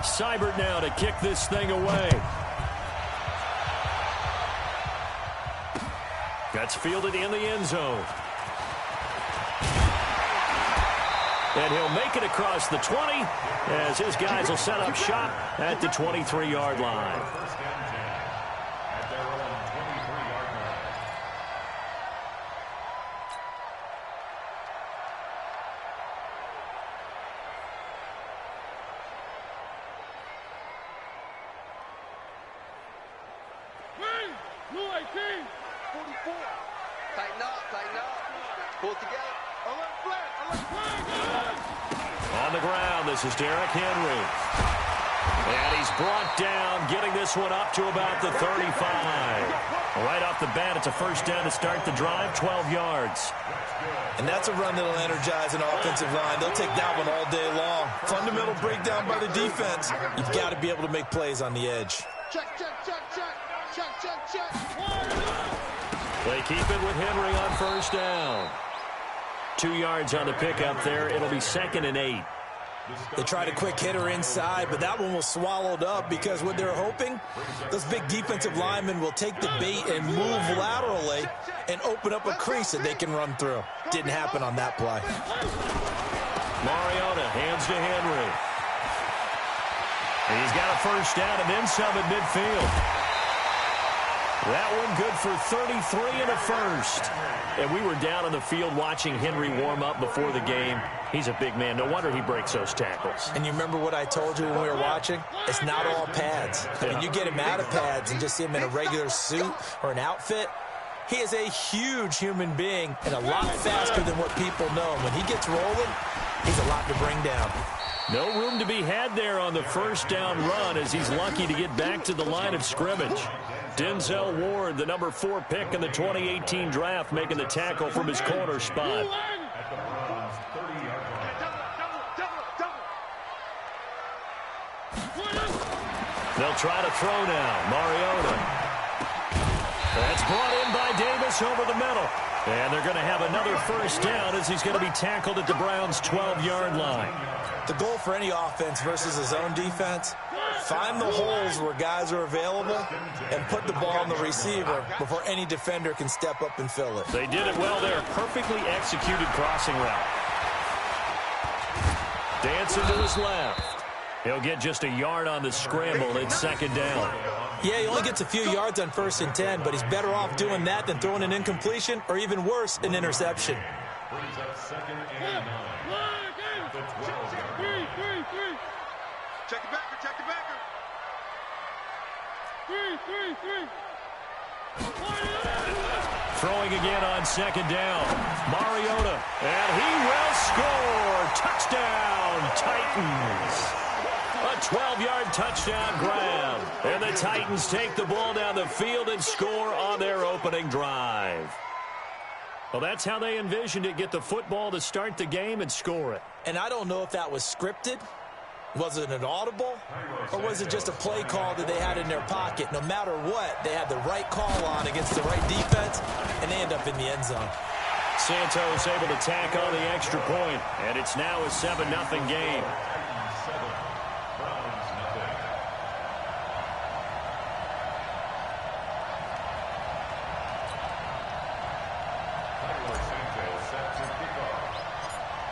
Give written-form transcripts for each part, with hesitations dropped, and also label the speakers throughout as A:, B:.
A: Seibert now to kick this thing away. That's fielded in the end zone. And he'll make it across the 20 as his guys will set up shop at the 23-yard line.
B: Tighten up. Pull it together.
A: On the ground, this is Derrick Henry. And he's brought down, getting this one up to about the 35. Right off the bat, it's a first down to start the drive, 12 yards.
C: And that's a run that'll energize an offensive line. They'll take that one all day long. Fundamental breakdown by the defense. You've got to be able to make plays on the edge.
B: Check.
A: They keep it with Henry on first down. 2 yards on the pickup there. It'll be 2nd and 8.
C: They tried a quick hitter inside, but that one was swallowed up because what they're hoping, those big defensive linemen will take the bait and move laterally and open up a crease that they can run through. Didn't happen on that play.
A: Mariota hands to Henry. He's got a first down and then some at midfield. That one good for 33 and a first. And we were down on the field watching Henry warm up before the game. He's a big man. No wonder he breaks those tackles.
C: And you remember what I told you when we were watching? It's not all pads. I mean, you get him out of pads and just see him in a regular suit or an outfit. He is a huge human being and a lot faster than what people know. When he gets rolling, he's a lot to bring down.
A: No room to be had there on the first down run as he's lucky to get back to the line of scrimmage. Denzel Ward, the number 4 pick in the 2018 draft, making the tackle from his corner spot. They'll try to throw now. Mariota. That's brought in by Davis over the middle. And they're going to have another first down as he's going to be tackled at the Browns' 12-yard line.
C: The goal for any offense versus a zone defense, find the holes where guys are available and put the ball on the receiver before any defender can step up and fill it.
A: They did it well there. Perfectly executed crossing route. Dancing to his left. He'll get just a yard on the scramble. It's 2nd down.
C: Yeah, he only gets a few yards on 1st and 10, but he's better off doing that than throwing an incompletion or even worse, an interception.
D: Brings up 2nd and 9.
B: Check the backer.
A: Throwing again on 2nd down. Mariota. And he will score. Touchdown, Titans. A 12-yard touchdown grab. And the Titans take the ball down the field and score on their opening drive. Well, that's how they envisioned it. Get the football to start the game and score it.
C: And I don't know if that was scripted. Was it an audible? Or was it just a play call that they had in their pocket? No matter what, they had the right call on against the right defense, and they end up in the end zone.
A: Santos able to tack on the extra point, and it's now a 7-0 game.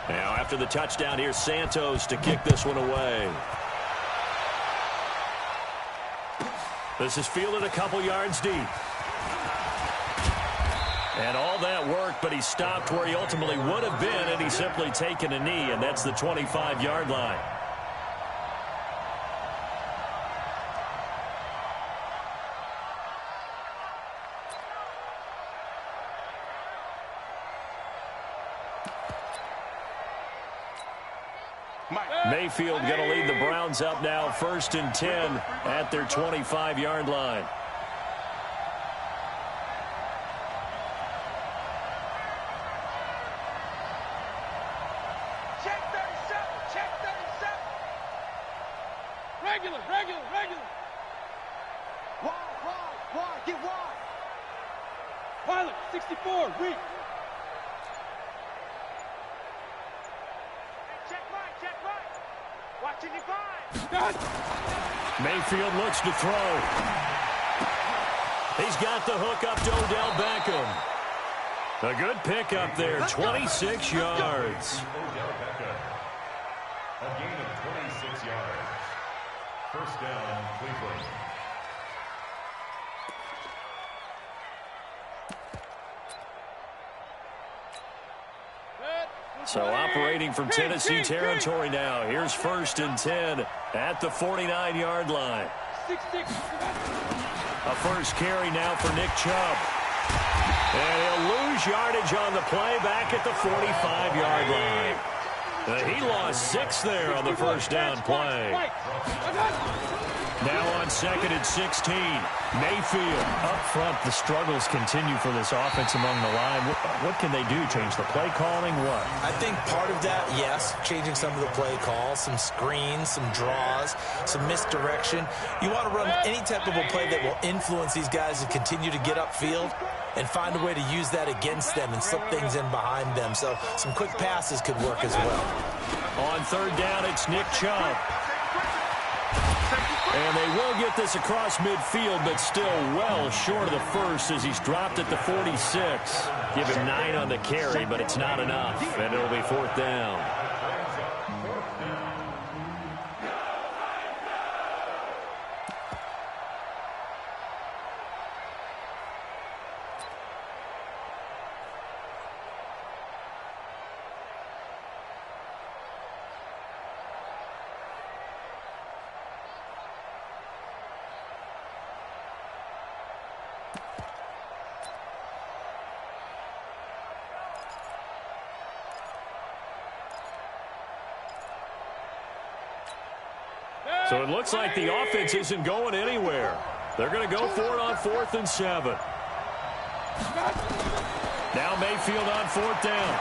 A: Now, after the touchdown, here's Santos to kick this one away. This is fielded a couple yards deep. And all that work, but he stopped where he ultimately would have been, and he's simply taken a knee, and that's the 25-yard line. Mayfield going to lead the Browns up now, 1st and 10 at their 25-yard line.
B: Check 37. Regular. Wide, get wide.
E: Pilot, 64, weak.
B: Check right. Watch Watching you find.
A: Mayfield looks to throw. He's got the hook up to Odell Beckham. A good pickup there, 26 yards.
D: Odell Beckham. A gain of 26 yards. First down, Cleveland.
A: So operating from Tennessee territory now. Here's 1st and 10 at the 49-yard line. A first carry now for Nick Chubb. And he'll lose yardage on the play back at the 45-yard line. He lost 6 there on the first down play. Now on 2nd and 16. Mayfield. Up front, the struggles continue for this offense among the line. What can they do? Change the play calling? What?
C: I think part of that, yes, changing some of the play calls, some screens, some draws, some misdirection. You want to run any type of a play that will influence these guys to continue to get upfield and find a way to use that against them and slip things in behind them. So some quick passes could work as well.
A: On 3rd down, it's Nick Chubb. And they will get this across midfield, but still well short of the first as he's dropped at the 46. Give him 9 on the carry, but it's not enough, and it'll be 4th down. So it looks like the offense isn't going anywhere. They're going to go for it on 4th and 7. Now Mayfield on 4th down.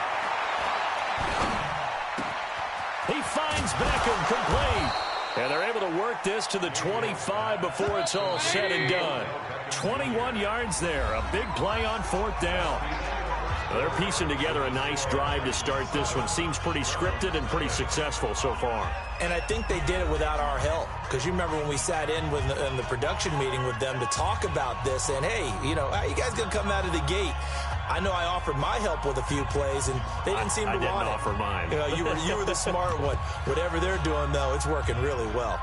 A: He finds Beckham complete. And they're able to work this to the 25 before it's all said and done. 21 yards there. A big play on 4th down. They're piecing together a nice drive to start this one. Seems pretty scripted and pretty successful so far.
C: And I think they did it without our help. Because you remember when we sat in the production meeting with them to talk about this. And, hey, you know, how you guys going to come out of the gate? I know I offered my help with a few plays, and they didn't seem to want it.
A: I didn't offer mine.
C: You know, you were the smart one. Whatever they're doing, though, it's working really well.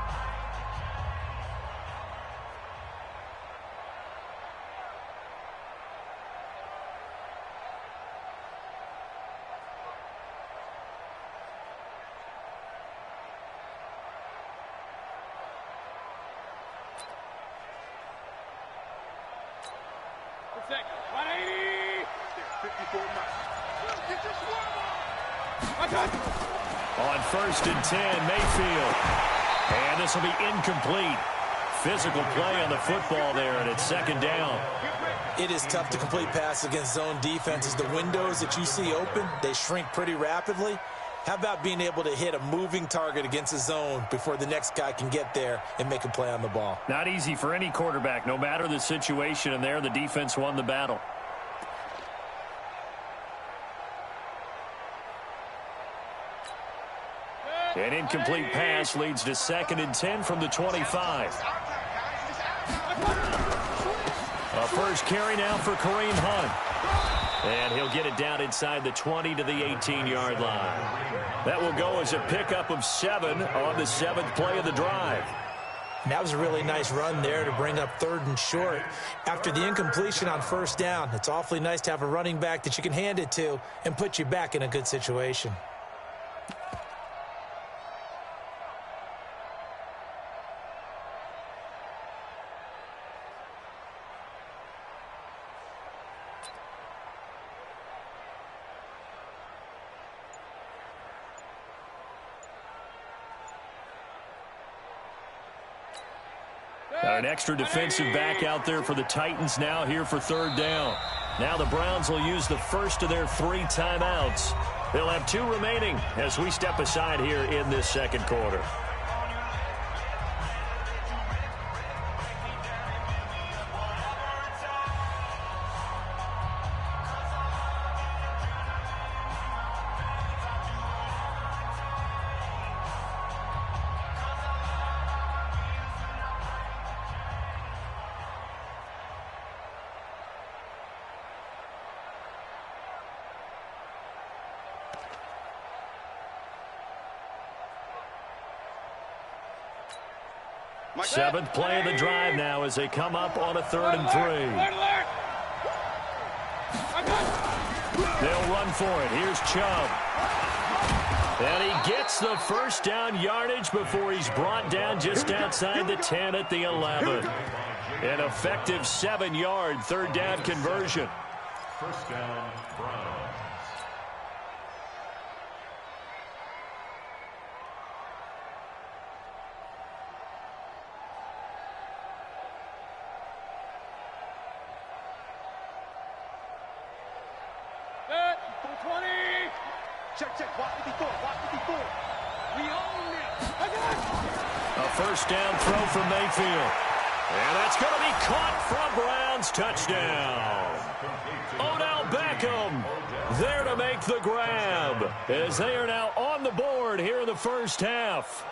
A: On 1st and 10, Mayfield. And this will be incomplete. Physical play on the football there, and it's 2nd down.
C: It is tough to complete passes against zone defenses. The windows that you see open, they shrink pretty rapidly. How about being able to hit a moving target against a zone before the next guy can get there and make a play on the ball?
A: Not easy for any quarterback, no matter the situation, and there the defense won the battle. An incomplete pass leads to 2nd and 10 from the 25. A first carry now for Kareem Hunt. And he'll get it down inside the 20 to the 18-yard line. That will go as a pickup of 7 on the 7th play of the drive.
C: And that was a really nice run there to bring up 3rd and short. After the incompletion on 1st down, it's awfully nice to have a running back that you can hand it to and put you back in a good situation.
A: An extra defensive back out there for the Titans now here for 3rd down. Now the Browns will use the first of their 3 timeouts. They'll have 2 remaining as we step aside here in this 2nd quarter. Seventh play of the drive now as they come up on a 3rd and 3. They'll run for it. Here's Chubb. And he gets the first down yardage before he's brought down just outside the 10 at the 11. An effective 7-yard 3rd down conversion.
D: First down, Browns.
B: Check. Watch 54. We own this.
A: A first down throw from Mayfield. And that's going to be caught from Browns. Touchdown. Odell Beckham there to make the grab as they are now on the board here in the first half.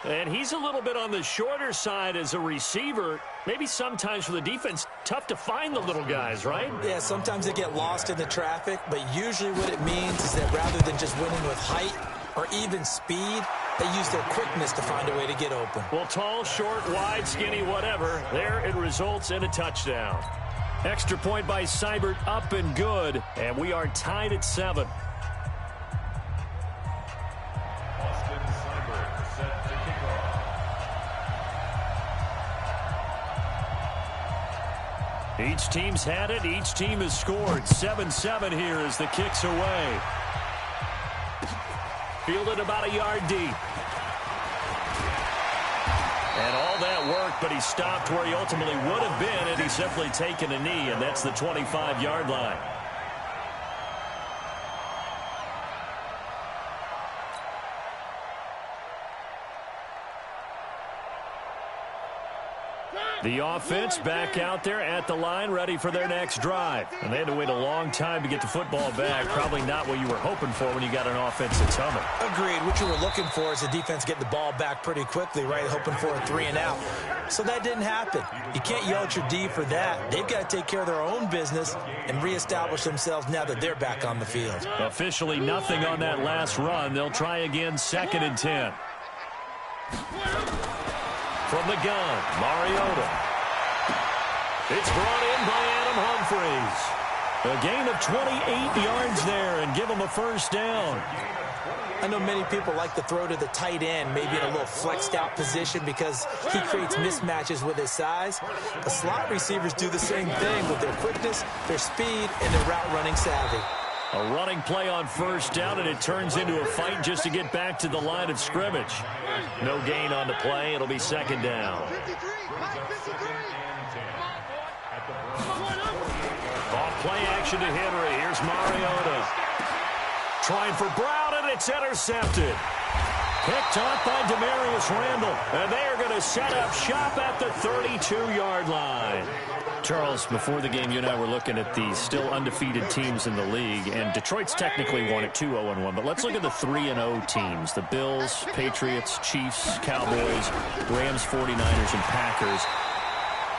A: And he's a little bit on the shorter side as a receiver. Maybe sometimes for the defense, tough to find the little guys, right?
C: Yeah, sometimes they get lost in the traffic, but usually what it means is that rather than just winning with height or even speed, they use their quickness to find a way to get open.
A: Well, tall, short, wide, skinny, whatever, there it results in a touchdown. Extra point by Seibert, up and good, and we are tied at 7. Each team's had it. Each team has scored. 7-7 here as the kick's away. Fielded about a yard deep. And all that worked, but he stopped where he ultimately would have been had he simply taken a knee, and that's the 25-yard line. The offense back out there at the line, ready for their next drive. And they had to wait a long time to get the football back. Probably not what you were hoping for when you got an offense that's humming.
C: Agreed. What you were looking for is the defense getting the ball back pretty quickly, right? Hoping for a 3-and-out. So that didn't happen. You can't yell at your D for that. They've got to take care of their own business and reestablish themselves now that they're back on the field.
A: Officially nothing on that last run. They'll try again, 2nd and 10. From the gun, Mariota. It's brought in by Adam Humphries. A gain of 28 yards there and give him a first down.
C: I know many people like to throw to the tight end, maybe in a little flexed out position because he creates mismatches with his size. The slot receivers do the same thing with their quickness, their speed, and their route running savvy.
A: A running play on first down, and it turns into a fight just to get back to the line of scrimmage. No gain on the play. It'll be 2nd down. Off play action to Henry. Here's Mariota. Trying for Brown, and it's intercepted. Picked off by Demarius Randall. And they are going to set up shop at the 32-yard line. Charles, before the game, you and I were looking at the still undefeated teams in the league, and Detroit's technically won at 2-0-1, but let's look at the 3-0 teams. The Bills, Patriots, Chiefs, Cowboys, Rams, 49ers, and Packers.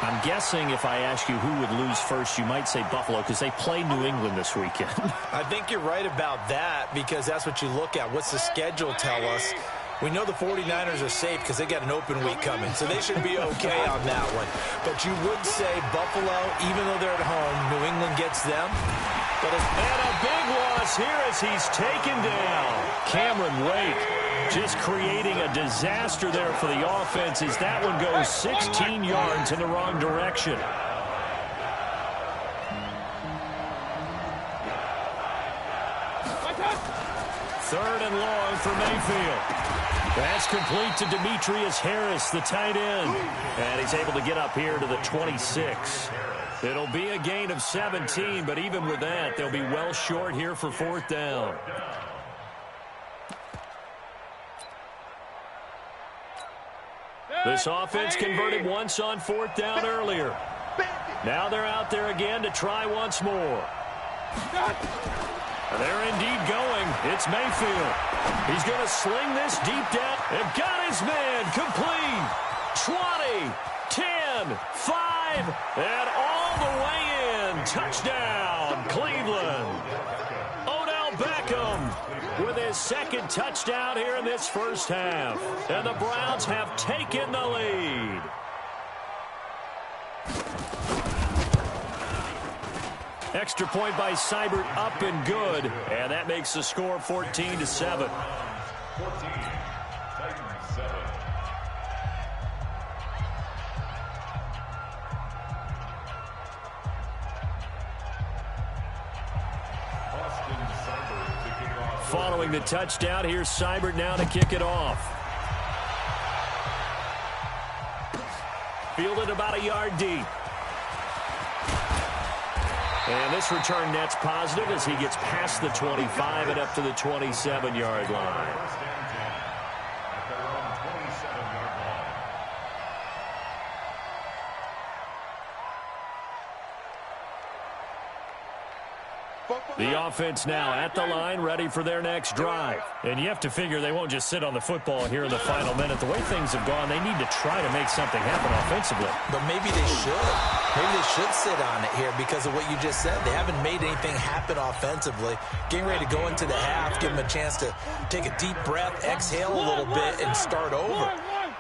A: I'm guessing if I ask you who would lose first, you might say Buffalo because they play New England this weekend.
C: I think you're right about that because that's what you look at. What's the schedule tell us? We know the 49ers are safe because they got an open week coming, so they should be okay on that one. But you would say Buffalo, even though they're at home, New England gets them. But
A: and a big loss here as he's taken down. Cameron Wake just creating a disaster there for the offense as that one goes 16 yards in the wrong direction. Third and long for Mayfield. That's complete to Demetrius Harris, the tight end. And he's able to get up here to the 26. It'll be a gain of 17, but even with that, they'll be well short here for 4th down. This offense converted once on 4th down earlier. Now they're out there again to try once more. They're indeed going. It's Mayfield. He's going to sling this deep down. They've got his man complete. 20, 10, 5, and all the way in. Touchdown, Cleveland. Odell Beckham with his his second touchdown here in this first half. And the Browns have taken the lead. Extra point by Seibert, up and good. And that makes the score 14-7.
D: 14, Titans 7.
A: Following the touchdown, here's Seibert now to kick it off. Fielded about a yard deep. And this return net's positive as he gets past the 25 and up to the 27-yard line. The offense now at the line, ready for their next drive. And you have to figure they won't just sit on the football here in the final minute. The way things have gone, they need to try to make something happen offensively.
C: But maybe they should. Maybe they should sit on it here because of what you just said. They haven't made anything happen offensively. Getting ready to go into the half, give them a chance to take a deep breath, exhale a little bit, and start over.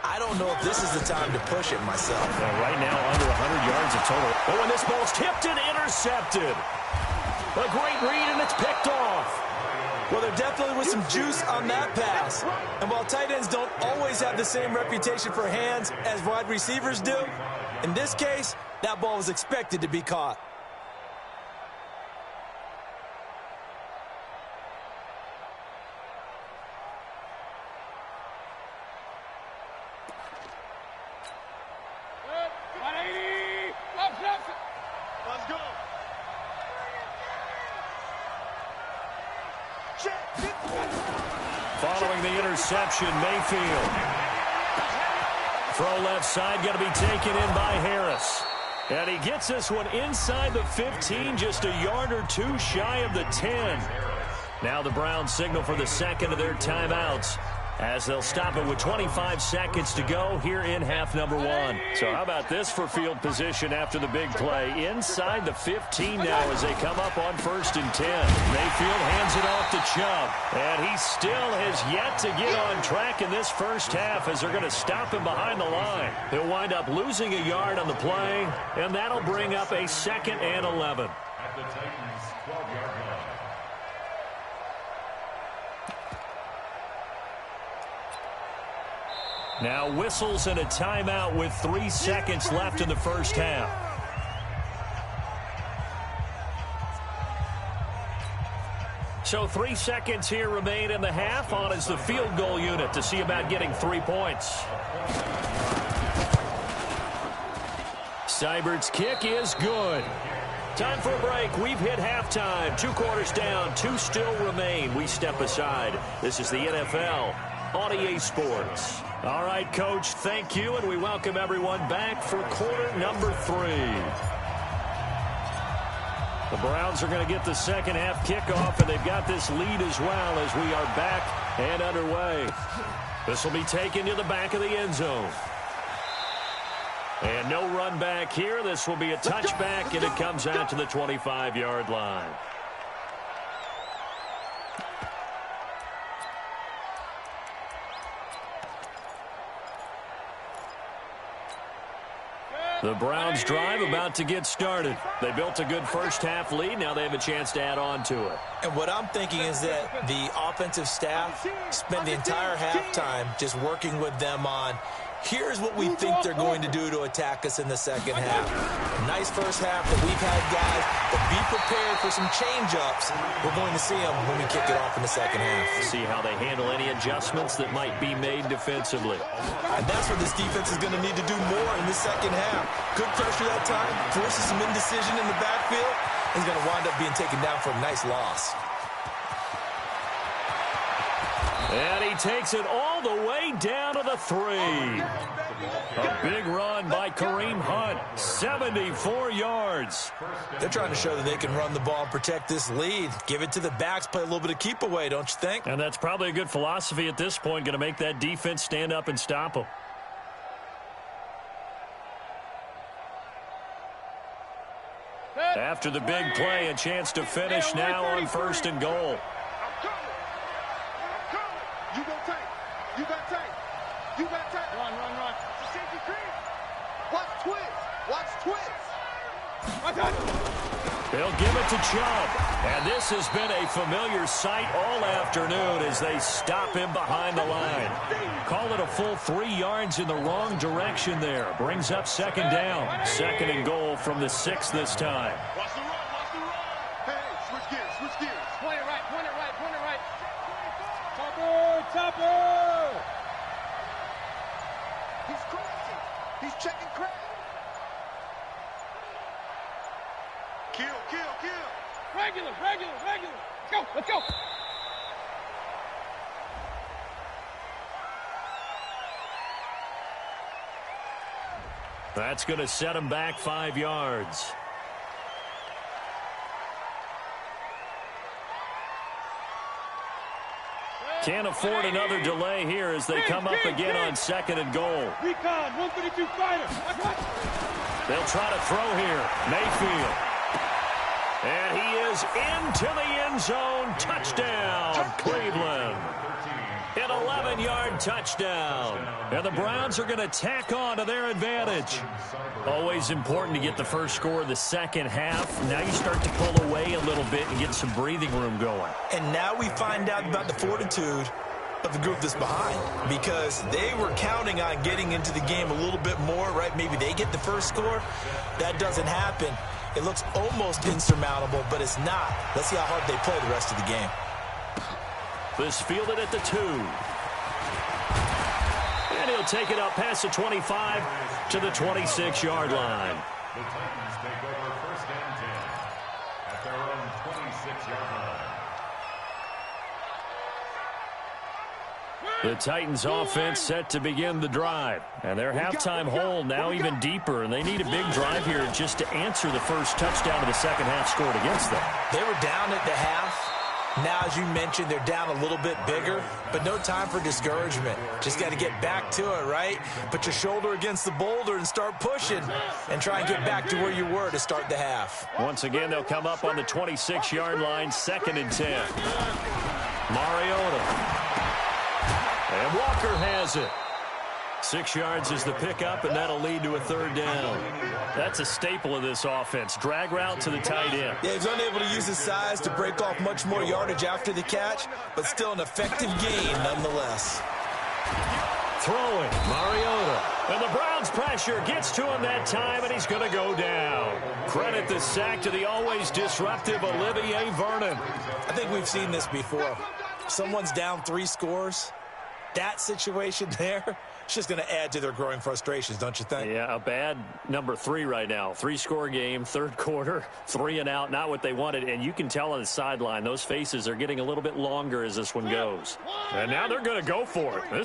C: I don't know if this is the time to push it myself.
A: Well, right now, under 100 yards of total. Oh, and this ball's tipped and intercepted. A great read, and it's picked off.
C: Well, there definitely was some juice on that pass. And while tight ends don't always have the same reputation for hands as wide receivers do, in this case, that ball was expected to be caught.
B: Let's go.
A: Following the interception, Mayfield. Throw left side, going to be taken in by Harris. And he gets this one inside the 15, just a yard or two shy of the 10. Now the Browns signal for the second of their timeouts as they'll stop it with 25 seconds to go here in half number one. So how about this for field position after the big play? Inside the 15 now as they come up on 1st and 10. Mayfield hands it off to Chubb. And he still has yet to get on track in this first half as they're going to stop him behind the line. He'll wind up losing a yard on the play, and that'll bring up a 2nd and 11.
D: At the Titans' 12-yard line.
A: Now whistles and a timeout with 3 seconds left in the first half. So 3 seconds here remain in the half. On is the field goal unit to see about getting 3 points. Seibert's kick is good. Time for a break. We've hit halftime. 2 quarters down. 2 still remain. We step aside. This is the NFL on EA Sports. All right, Coach, thank you, and we welcome everyone back for quarter number 3. The Browns are going to get the second half kickoff, and they've got this lead as well as we are back and underway. This will be taken to the back of the end zone. And no run back here. This will be a touchback, and it comes out to the 25-yard line. The Browns drive about to get started. They built a good first half lead. Now they have a chance to add on to it.
C: And what I'm thinking is that the offensive staff spend the entire halftime just working with them on, here's what we think they're going to do to attack us in the second half. Nice first half that we've had, guys, but be prepared for some change-ups. We're going to see them when we kick it off in the second half.
A: See how they handle any adjustments that might be made defensively.
C: And that's what this defense is going to need to do more in the second half. Good pressure that time, forces some indecision in the backfield. He's going to wind up being taken down for a nice loss.
A: And he takes it all the way down to the 3. A big run by Kareem Hunt, 74 yards.
C: They're trying to show that they can run the ball and protect this lead. Give it to the backs, play a little bit of keep away, don't you think?
A: And that's probably a good philosophy at this point, going to make that defense stand up and stop them. After the big play, a chance to finish now on 1st and goal.
B: You got time.
E: Run.
B: It's a safety cream. Watch twist.
E: I got it.
A: They'll give it to Chubb. And this has been a familiar sight all afternoon as they stop him behind the line. Call it a full 3 yards in the wrong direction there. Brings up second down. 2nd and goal from the 6 this time.
B: Watch the run. Hey, switch gears.
E: Point it right. Topper.
B: He's crazy. He's checking crack. Kill.
E: Regular. Let's go.
A: That's going to set him back 5 yards. Can't afford another delay here as they come up again on 2nd and goal.
E: Recon, 132 fighter.
A: They'll try to throw here. Mayfield. And he is into the end zone. Touchdown, Cleveland. An 11-yard touchdown. And the Browns are going to tack on to their advantage. Always important to get the first score of the second half. Now you start to pull away a little bit and get some breathing room going.
C: And now we find out about the fortitude of the group that's behind, because they were counting on getting into the game a little bit more, right? Maybe they get the first score. That doesn't happen. It looks almost insurmountable, but it's not. Let's see how hard they play the rest of the game.
A: This fielded at the 2. And he'll take it up past the 25 to the 26-yard line.
D: The Titans take over 1st and 10 at their own 26-yard line.
A: The Titans offense set to begin the drive. And their halftime hole now even deeper. And they need a big drive here just to answer the first touchdown of the second half scored against them.
C: They were down at the half. Now, as you mentioned, they're down a little bit bigger, but no time for discouragement. Just got to get back to it, right? Put your shoulder against the boulder and start pushing and try and get back to where you were to start the half.
A: Once again, they'll come up on the 26-yard line, 2nd and 10. Mariota. And Walker has it. 6 yards is the pickup, and that'll lead to a 3rd down. That's a staple of this offense. Drag route to the tight end.
C: Yeah, he's unable to use his size to break off much more yardage after the catch, but still an effective gain nonetheless.
A: Throwing, Mariota. And the Browns' pressure gets to him that time, and he's going to go down. Credit the sack to the always disruptive Olivier Vernon.
C: I think we've seen this before. Someone's down 3 scores. That situation there, it's just going to add to their growing frustrations, don't you think?
A: Yeah, a bad number 3 right now. 3-score game, 3rd quarter, 3 and out, not what they wanted. And you can tell on the sideline, those faces are getting a little bit longer as this one goes. And now they're going to go for it.